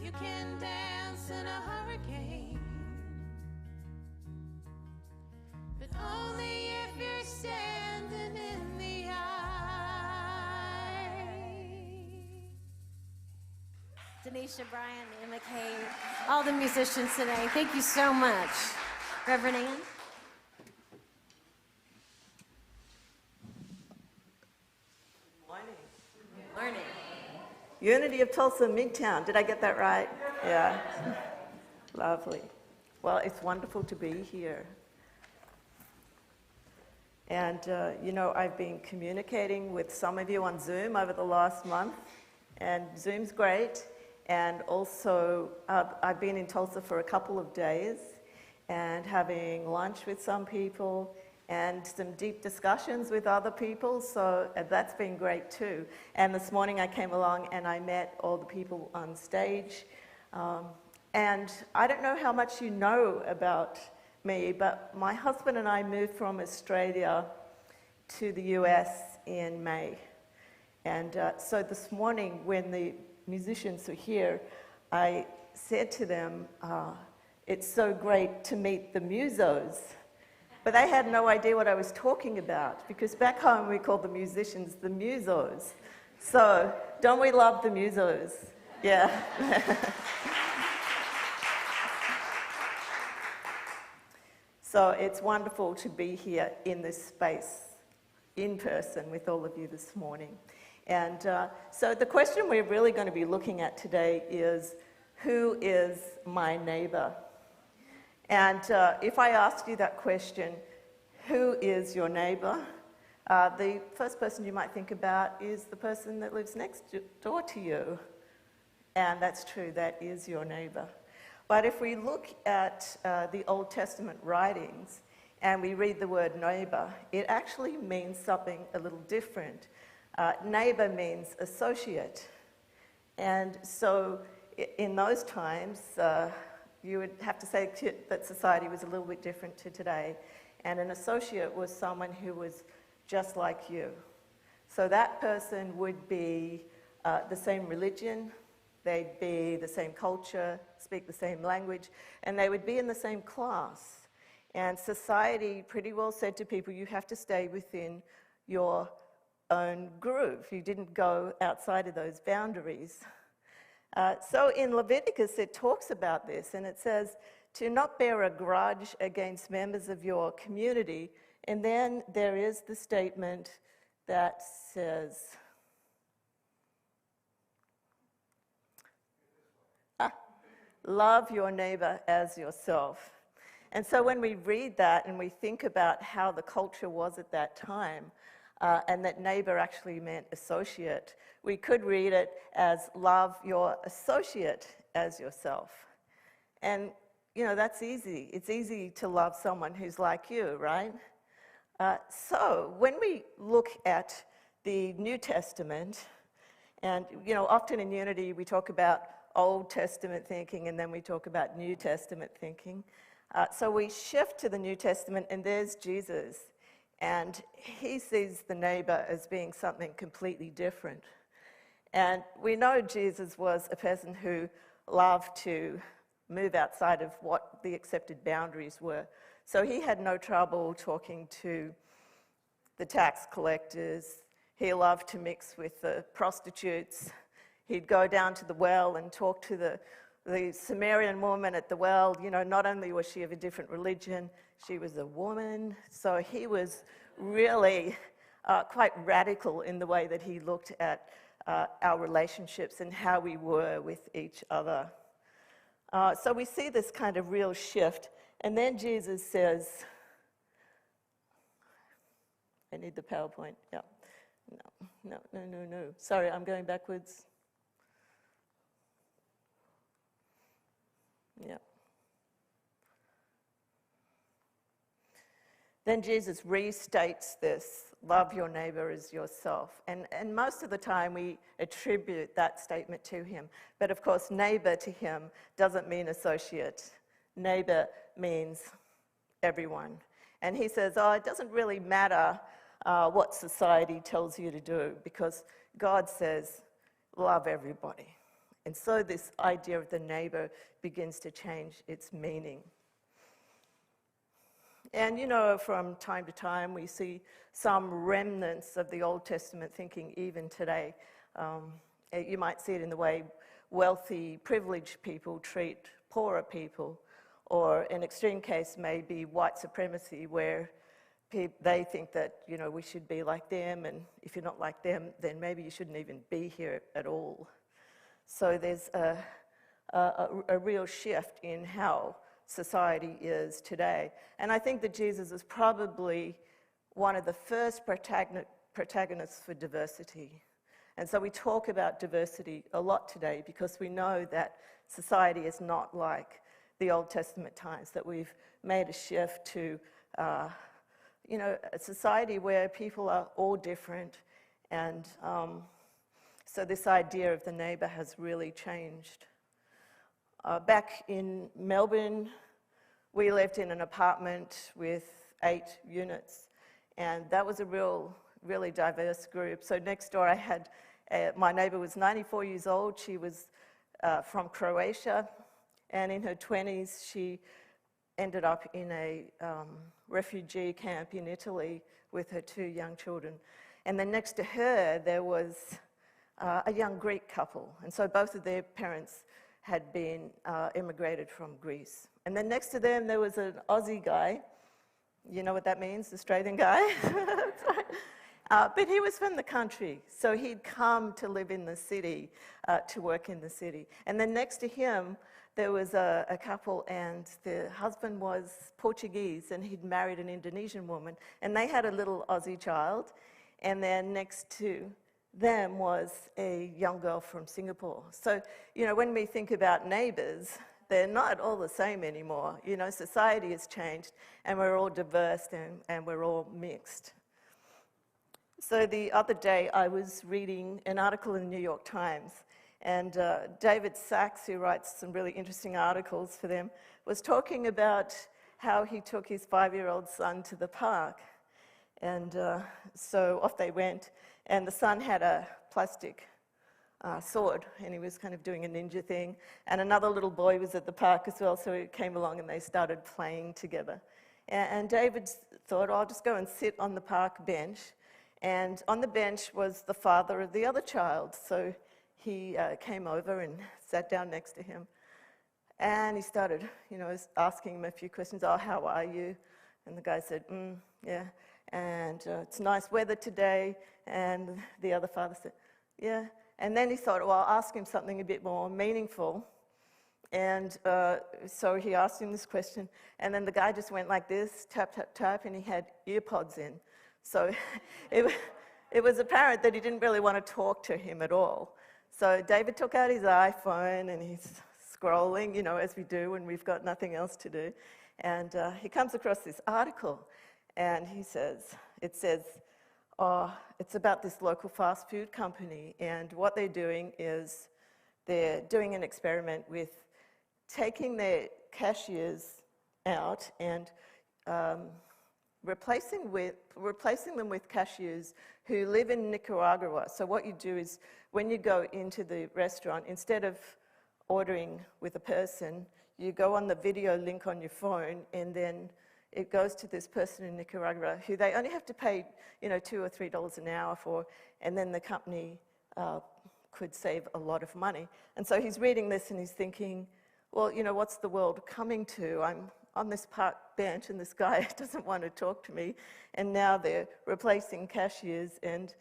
You can dance in a hurricane, but only if you're standing in the eye. Denisha, Brian, Emma Kay, all the musicians today, thank you so much. Reverend Ann? Morning. Unity of Tulsa Midtown. Did I get that right? Yeah. Lovely. Well, it's wonderful to be here. And, I've been communicating with some of you on Zoom over the last month, and Zoom's great. And also, I've been in Tulsa for a couple of days and having lunch with some people and some deep discussions with other people, so that's been great too. And this morning I came along and I met all the people on stage. And I don't know how much you know about me, but my husband and I moved from Australia to the US in May. And so this morning when the musicians were here, I said to them, it's so great to meet the musos. But they had no idea what I was talking about, because back home we call the musicians the musos. So, don't we love the musos? Yeah. So it's wonderful to be here in this space, in person, with all of you this morning. And so the question we're really going to be looking at today is, who is my neighbor? And if I asked you that question, who is your neighbor? The first person you might think about is the person that lives next door to you. And that's true, that is your neighbor. But if we look at the Old Testament writings and we read the word neighbor, it actually means something a little different. Neighbor means associate. And so in those times, you would have to say that society was a little bit different to today. And an associate was someone who was just like you. So that person would be the same religion, they'd be the same culture, speak the same language, and they would be in the same class. And society pretty well said to people, you have to stay within your own groove. You didn't go outside of those boundaries. So in Leviticus, it talks about this, and it says, to not bear a grudge against members of your community. And then there is the statement that says, love your neighbor as yourself. And so when we read that and we think about how the culture was at that time, and that neighbor actually meant associate, we could read it as love your associate as yourself. And, that's easy. It's easy to love someone who's like you, right? So when we look at the New Testament, and, often in Unity we talk about Old Testament thinking and then we talk about New Testament thinking. So we shift to the New Testament and there's Jesus. And he sees the neighbor as being something completely different. And we know Jesus was a person who loved to move outside of what the accepted boundaries were. So he had no trouble talking to the tax collectors. He loved to mix with the prostitutes. He'd go down to the well and talk to the Samaritan woman at the well. Not only was she of a different religion, she was a woman. So he was really quite radical in the way that he looked at our relationships and how we were with each other. So we see this kind of real shift. And then Jesus says, I need the PowerPoint. Yeah. No. Sorry, I'm going backwards. Yeah. Then Jesus restates this, love your neighbor as yourself. And most of the time we attribute that statement to him. But of course, neighbor to him doesn't mean associate. Neighbor means everyone. And he says, it doesn't really matter what society tells you to do, because God says, love everybody. And so this idea of the neighbor begins to change its meaning. And you know, from time to time, we see some remnants of the Old Testament thinking even today. You might see it in the way wealthy, privileged people treat poorer people, or an extreme case may be white supremacy, where they think that, you know, we should be like them, and if you're not like them, then maybe you shouldn't even be here at all. So there's a real shift in how society is today. And I think that Jesus is probably one of the first protagonists for diversity. And so we talk about diversity a lot today because we know that society is not like the Old Testament times, that we've made a shift to you know, a society where people are all different, and so this idea of the neighbour has really changed. Back in Melbourne, we lived in an apartment with 8 units, and that was a really diverse group. So next door I had, my neighbour was 94 years old. She was from Croatia, and in her 20s she ended up in a refugee camp in Italy with her 2 young children. And then next to her there was a young Greek couple, and so both of their parents had been immigrated from Greece. And then next to them there was an Aussie guy. You know what that means, Australian guy? But he was from the country, so he'd come to live in the city, to work in the city. And then next to him there was a couple, and the husband was Portuguese, and he'd married an Indonesian woman, and they had a little Aussie child. And then next to them was a young girl from Singapore. So, you know, when we think about neighbours, they're not all the same anymore. You know, society has changed, and we're all diverse, and we're all mixed. So the other day I was reading an article in the New York Times, and David Sachs, who writes some really interesting articles for them, was talking about how he took his 5-year-old son to the park. And so off they went, and the son had a plastic sword, and he was kind of doing a ninja thing. And another little boy was at the park as well, so he came along and they started playing together. And David thought, oh, I'll just go and sit on the park bench. And on the bench was the father of the other child. So he came over and sat down next to him. And he started, you know, asking him a few questions. Oh, how are you? And the guy said, yeah. And it's nice weather today. And the other father said, yeah. And then he thought, well, I'll ask him something a bit more meaningful. And so he asked him this question. And then the guy just went like this, tap, tap, tap, and he had ear pods in. So it was apparent that he didn't really want to talk to him at all. So David took out his iPhone and he's scrolling, you know, as we do when we've got nothing else to do. And he comes across this article, and it says, oh, it's about this local fast food company, and what they're doing is they're doing an experiment with taking their cashiers out and replacing them with cashiers who live in Nicaragua. So what you do is, when you go into the restaurant, instead of ordering with a person, you go on the video link on your phone, and then it goes to this person in Nicaragua who they only have to pay, you know, $2 or $3 an hour for, and then the company could save a lot of money. And so he's reading this and he's thinking, well, you know, what's the world coming to? I'm on this park bench and this guy doesn't want to talk to me, and now they're replacing cashiers, and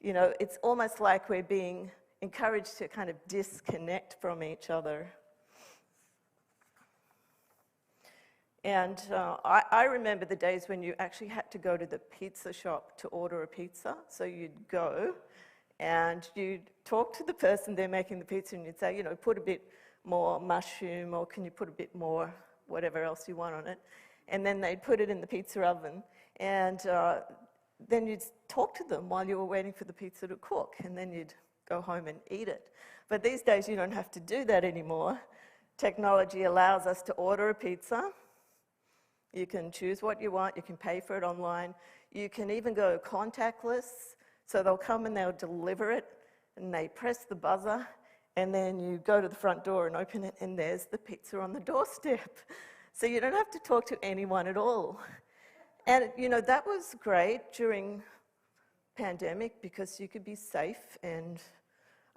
you know, it's almost like we're being encouraged to kind of disconnect from each other. And I remember the days when you actually had to go to the pizza shop to order a pizza. So you'd go and you'd talk to the person there making the pizza, and you'd say, you know, put a bit more mushroom, or can you put a bit more whatever else you want on it. And then they'd put it in the pizza oven, and then you'd talk to them while you were waiting for the pizza to cook, and then you'd go home and eat it. But these days you don't have to do that anymore. Technology allows us to order a pizza. You can choose what you want, you can pay for it online. You can even go contactless, so they'll come and they'll deliver it, and they press the buzzer, and then you go to the front door and open it, and there's the pizza on the doorstep. So you don't have to talk to anyone at all. And, you know, that was great during pandemic because you could be safe. And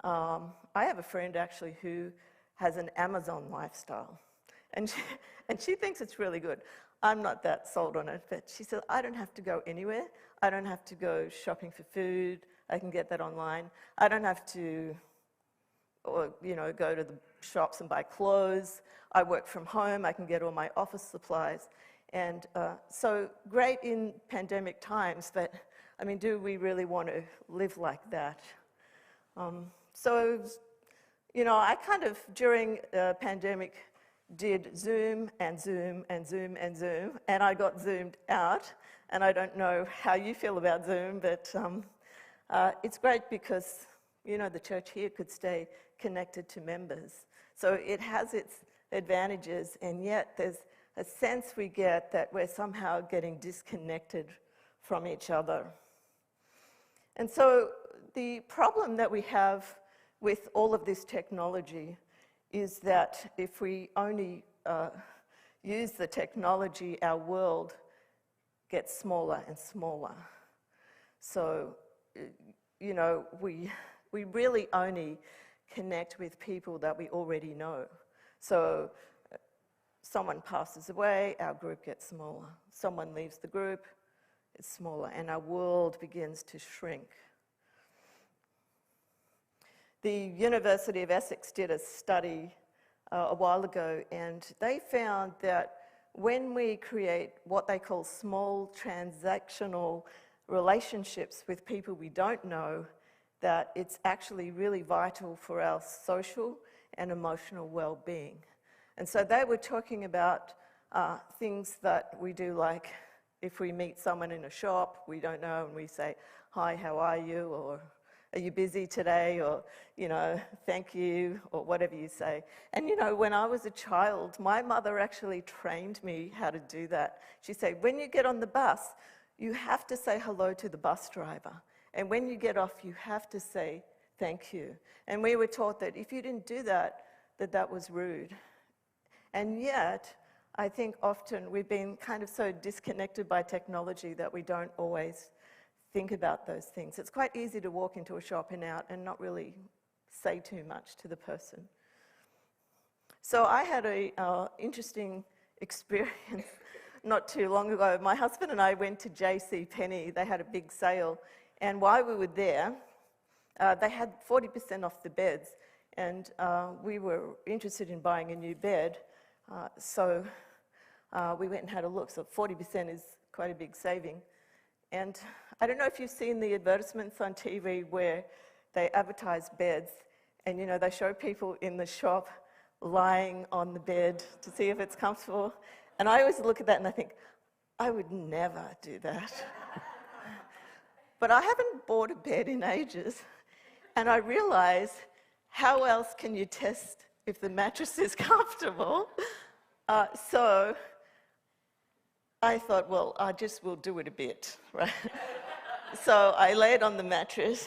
I have a friend actually who has an Amazon lifestyle. And she thinks it's really good. I'm not that sold on it, but she said, I don't have to go anywhere. I don't have to go shopping for food. I can get that online. I don't have to, or, you know, go to the shops and buy clothes. I work from home. I can get all my office supplies. And so great in pandemic times, but I mean, do we really want to live like that? So, you know, I kind of, during the pandemic, did Zoom and Zoom and Zoom and Zoom, and I got Zoomed out. And I don't know how you feel about Zoom, but it's great because, you know, the church here could stay connected to members. So it has its advantages, and yet there's a sense we get that we're somehow getting disconnected from each other. And so the problem that we have with all of this technology is that if we only use the technology, our world gets smaller and smaller. So, you know, we really only connect with people that we already know. So someone passes away, our group gets smaller. Someone leaves the group, it's smaller, and our world begins to shrink. The University of Essex did a study a while ago, and they found that when we create what they call small transactional relationships with people we don't know, that it's actually really vital for our social and emotional well-being. And so they were talking about things that we do, like if we meet someone in a shop we don't know and we say, hi, how are you? Or are you busy today? Or, you know, thank you, or whatever you say. And, you know, when I was a child, my mother actually trained me how to do that. She said, when you get on the bus, you have to say hello to the bus driver. And when you get off, you have to say thank you. And we were taught that if you didn't do that, that was rude. And yet, I think often we've been kind of so disconnected by technology that we don't always think about those things. It's quite easy to walk into a shop and out and not really say too much to the person. So I had an interesting experience not too long ago. My husband and I went to JCPenney. They had a big sale. And while we were there, they had 40% off the beds. And we were interested in buying a new bed. So we went and had a look. So 40% is quite a big saving. And I don't know if you've seen the advertisements on TV where they advertise beds, and, you know, they show people in the shop lying on the bed to see if it's comfortable. And I always look at that and I think, I would never do that. But I haven't bought a bed in ages, and I realize, how else can you test if the mattress is comfortable? So I thought, well, I just will do it a bit, right? So I laid on the mattress.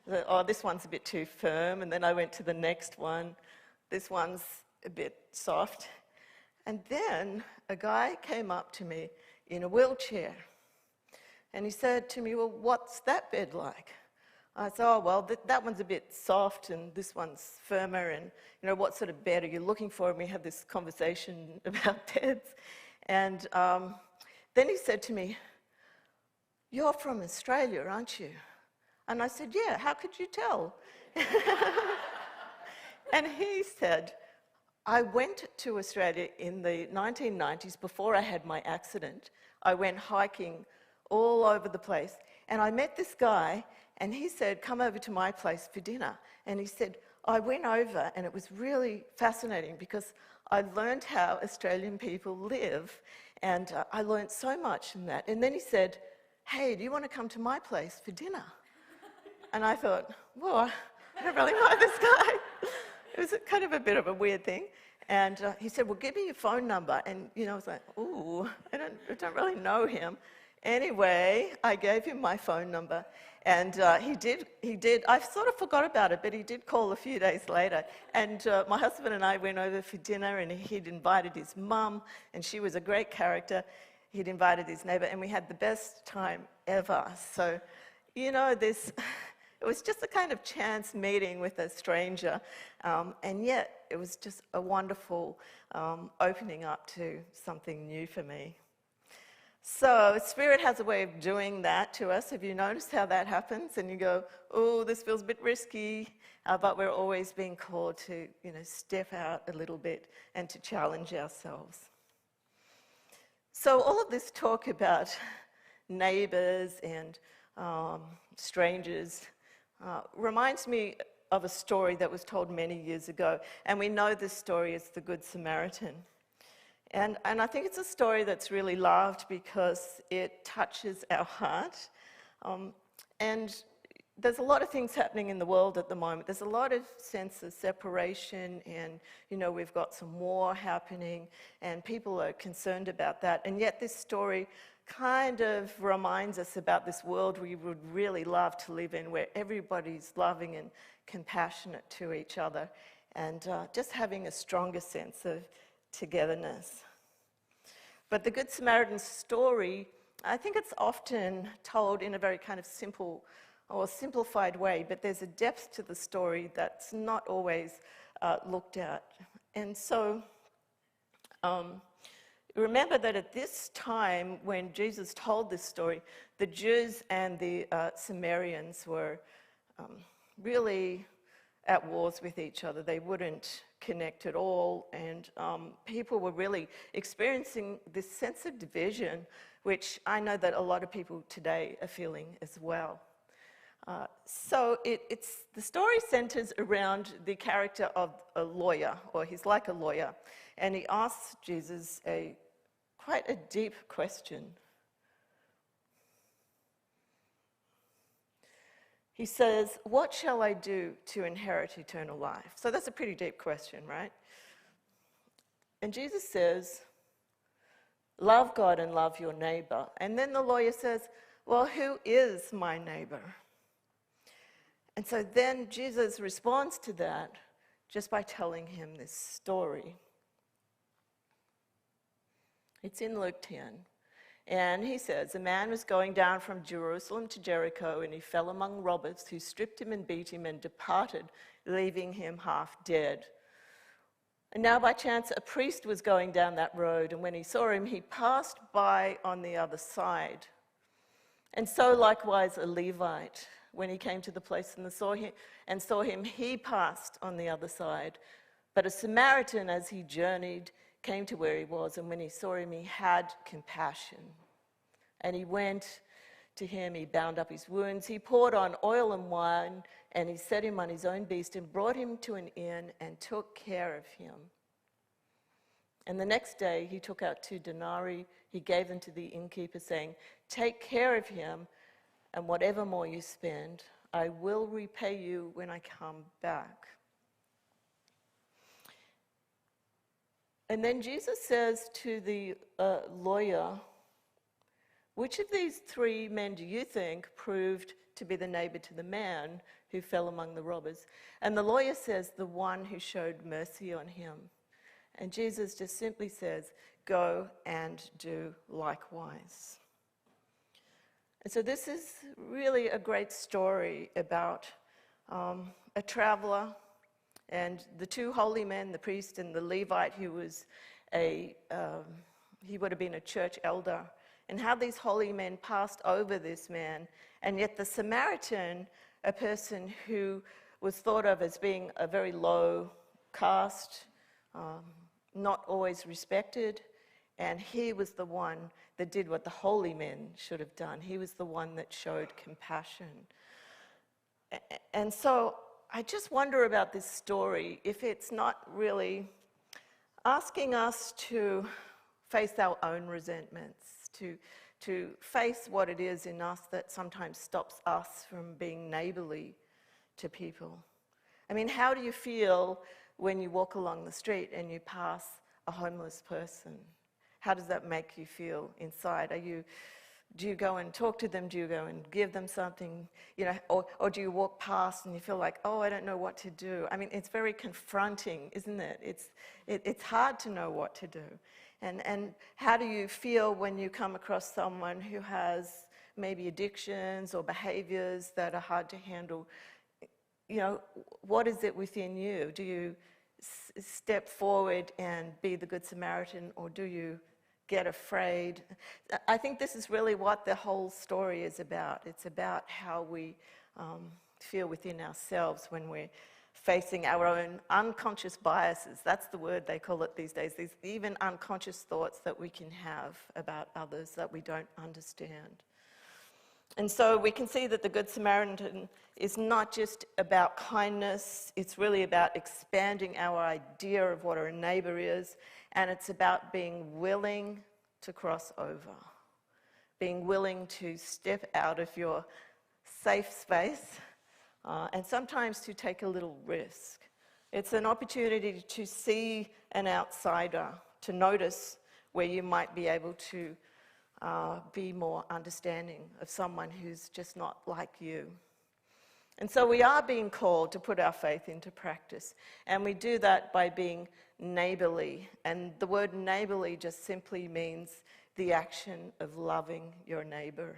I thought, oh, this one's a bit too firm. And then I went to the next one. This one's a bit soft. And then a guy came up to me in a wheelchair. And he said to me, well, what's that bed like? I said, oh, well, that one's a bit soft and this one's firmer. And, you know, what sort of bed are you looking for? And we had this conversation about beds. And then he said to me, you're from Australia, aren't you? And I said, yeah, how could you tell? And he said, I went to Australia in the 1990s before I had my accident. I went hiking all over the place. And I met this guy, and he said, come over to my place for dinner. And he said, I went over, and it was really fascinating because I learned how Australian people live, and I learned so much from that. And then he said, hey, do you want to come to my place for dinner? And I thought, well, I don't really know this guy. It was kind of a bit of a weird thing. And he said, well, give me your phone number. And, you know, I was like, ooh, I don't really know him. Anyway, I gave him my phone number. And he did, I sort of forgot about it, but he did call a few days later. And my husband and I went over for dinner, and he'd invited his mum, and she was a great character. He'd invited his neighbour, and we had the best time ever. So, you know, it was just a kind of chance meeting with a stranger, and yet it was just a wonderful opening up to something new for me. So Spirit has a way of doing that to us. Have you noticed how that happens? And you go, oh, this feels a bit risky, but we're always being called to, you know, step out a little bit and to challenge ourselves. So all of this talk about neighbours and strangers reminds me of a story that was told many years ago, and we know this story as the Good Samaritan. And I think it's a story that's really loved because it touches our heart. And there's a lot of things happening in the world at the moment. There's a lot of sense of separation, and, you know, we've got some war happening, and people are concerned about that. And yet this story kind of reminds us about this world we would really love to live in, where everybody's loving and compassionate to each other, and just having a stronger sense of togetherness. But the Good Samaritan story, I think it's often told in a very kind of simple or simplified way, but there's a depth to the story that's not always looked at. And so remember that at this time when Jesus told this story, the Jews and the Samaritans were really at wars with each other. They wouldn't connect at all, and people were really experiencing this sense of division, which I know that a lot of people today are feeling as well. So the story centers around the character of a lawyer, or he's like a lawyer, and he asks Jesus quite a deep question. He says, "What shall I do to inherit eternal life?" So that's a pretty deep question, right? And Jesus says, "Love God and love your neighbor." And then the lawyer says, "Well, who is my neighbor?" And so then Jesus responds to that just by telling him this story. It's in Luke 10. And he says, "A man was going down from Jerusalem to Jericho, and he fell among robbers who stripped him and beat him and departed, leaving him half dead. And now by chance a priest was going down that road, and when he saw him, he passed by on the other side. And so likewise a Levite, when he came to the place and saw him, he passed on the other side. But a Samaritan, as he journeyed, came to where he was, and when he saw him, he had compassion. And he went to him, he bound up his wounds, he poured on oil and wine, and he set him on his own beast and brought him to an inn and took care of him. And the next day he took out 2 denarii, he gave them to the innkeeper, saying, 'Take care of him, and whatever more you spend, I will repay you when I come back.' And then Jesus says to the lawyer, 'Which of these 3 men do you think proved to be the neighbor to the man who fell among the robbers?' And the lawyer says, 'The one who showed mercy on him.' And Jesus just simply says, 'Go and do likewise.'" And so this is really a great story about a traveler and the 2 holy men, the priest and the Levite, who was he would have been a church elder, and how these holy men passed over this man, and yet the Samaritan, a person who was thought of as being a very low caste, not always respected, and he was the one that did what the holy men should have done. He was the one that showed compassion. And so I just wonder about this story, if it's not really asking us to face our own resentments, to face what it is in us that sometimes stops us from being neighborly to people. I mean, how do you feel when you walk along the street and you pass a homeless person? How does that make you feel inside? Are you Do you go and talk to them? Do you go and give them something? Or do you walk past and you feel like, oh, I don't know what to do? I mean, it's very confronting, isn't it? It's hard to know what to do. And how do you feel when you come across someone who has maybe addictions or behaviors that are hard to handle? What is it within you? Do you step forward and be the Good Samaritan, or do you get afraid? I think this is really what the whole story is about. It's about how we feel within ourselves when we're facing our own unconscious biases. That's the word they call it these days. These even unconscious thoughts that we can have about others that we don't understand. And so we can see that the Good Samaritan is not just about kindness, it's really about expanding our idea of what a neighbour is, and it's about being willing to cross over, being willing to step out of your safe space, and sometimes to take a little risk. It's an opportunity to see an outsider, to notice where you might be able to be more understanding of someone who's just not like you. And so we are being called to put our faith into practice, and we do that by being neighbourly. And the word neighbourly just simply means the action of loving your neighbour.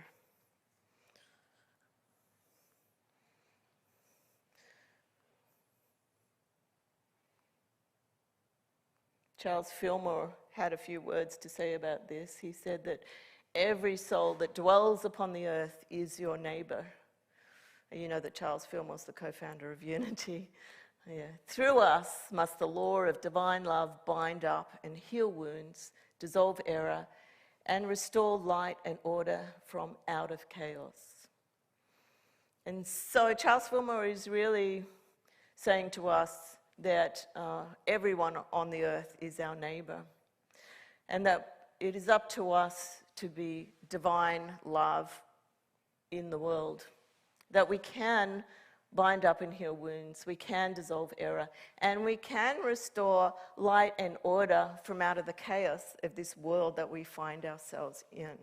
Charles Fillmore had a few words to say about this. He said that every soul that dwells upon the earth is your neighbour. You know that Charles Fillmore's the co-founder of Unity. Yeah. Through us must the law of divine love bind up and heal wounds, dissolve error, and restore light and order from out of chaos. And so Charles Fillmore is really saying to us that everyone on the earth is our neighbour, and that it is up to us to be divine love in the world, that we can bind up and heal wounds, we can dissolve error, and we can restore light and order from out of the chaos of this world that we find ourselves in.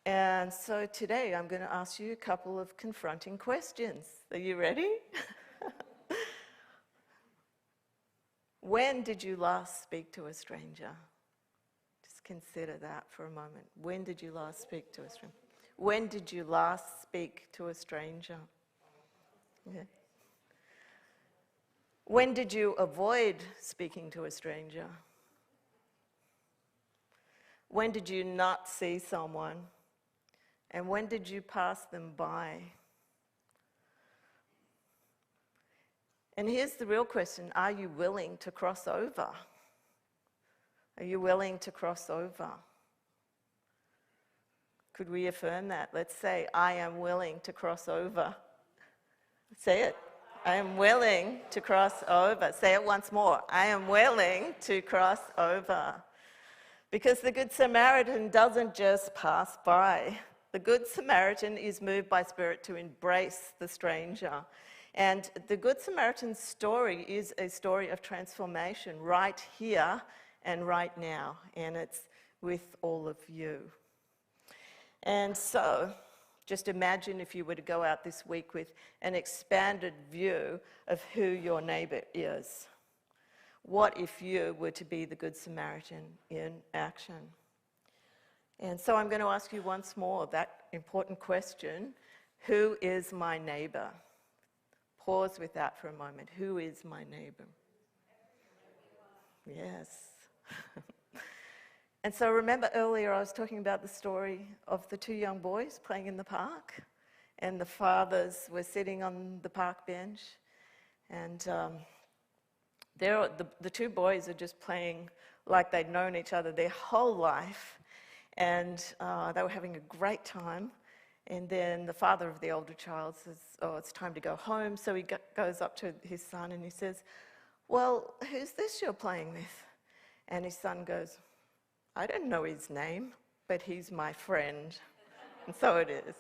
And so today I'm going to ask you a couple of confronting questions. Are you ready? When did you last speak to a stranger? Just consider that for a moment. When did you last speak to a stranger? When did you last speak to a stranger? Yeah. When did you avoid speaking to a stranger? When did you not see someone? And when did you pass them by? And here's the real question: are you willing to cross over? Are you willing to cross over? Could we affirm that? Let's say, I am willing to cross over. Say it. I am willing to cross over. Say it once more. I am willing to cross over. Because the Good Samaritan doesn't just pass by. The Good Samaritan is moved by Spirit to embrace the stranger. And the Good Samaritan story is a story of transformation right here and right now. And it's with all of you. And so, just imagine if you were to go out this week with an expanded view of who your neighbour is. What if you were to be the Good Samaritan in action? And so I'm going to ask you once more that important question: who is my neighbour? Pause with that for a moment. Who is my neighbour? Yes. And so remember earlier I was talking about the story of the two young boys playing in the park, and the fathers were sitting on the park bench, and the two boys are just playing like they'd known each other their whole life, and they were having a great time. And then the father of the older child says, oh, it's time to go home. So he goes up to his son and he says, well, who's this you're playing with? And his son goes, I don't know his name, but he's my friend. And so it is.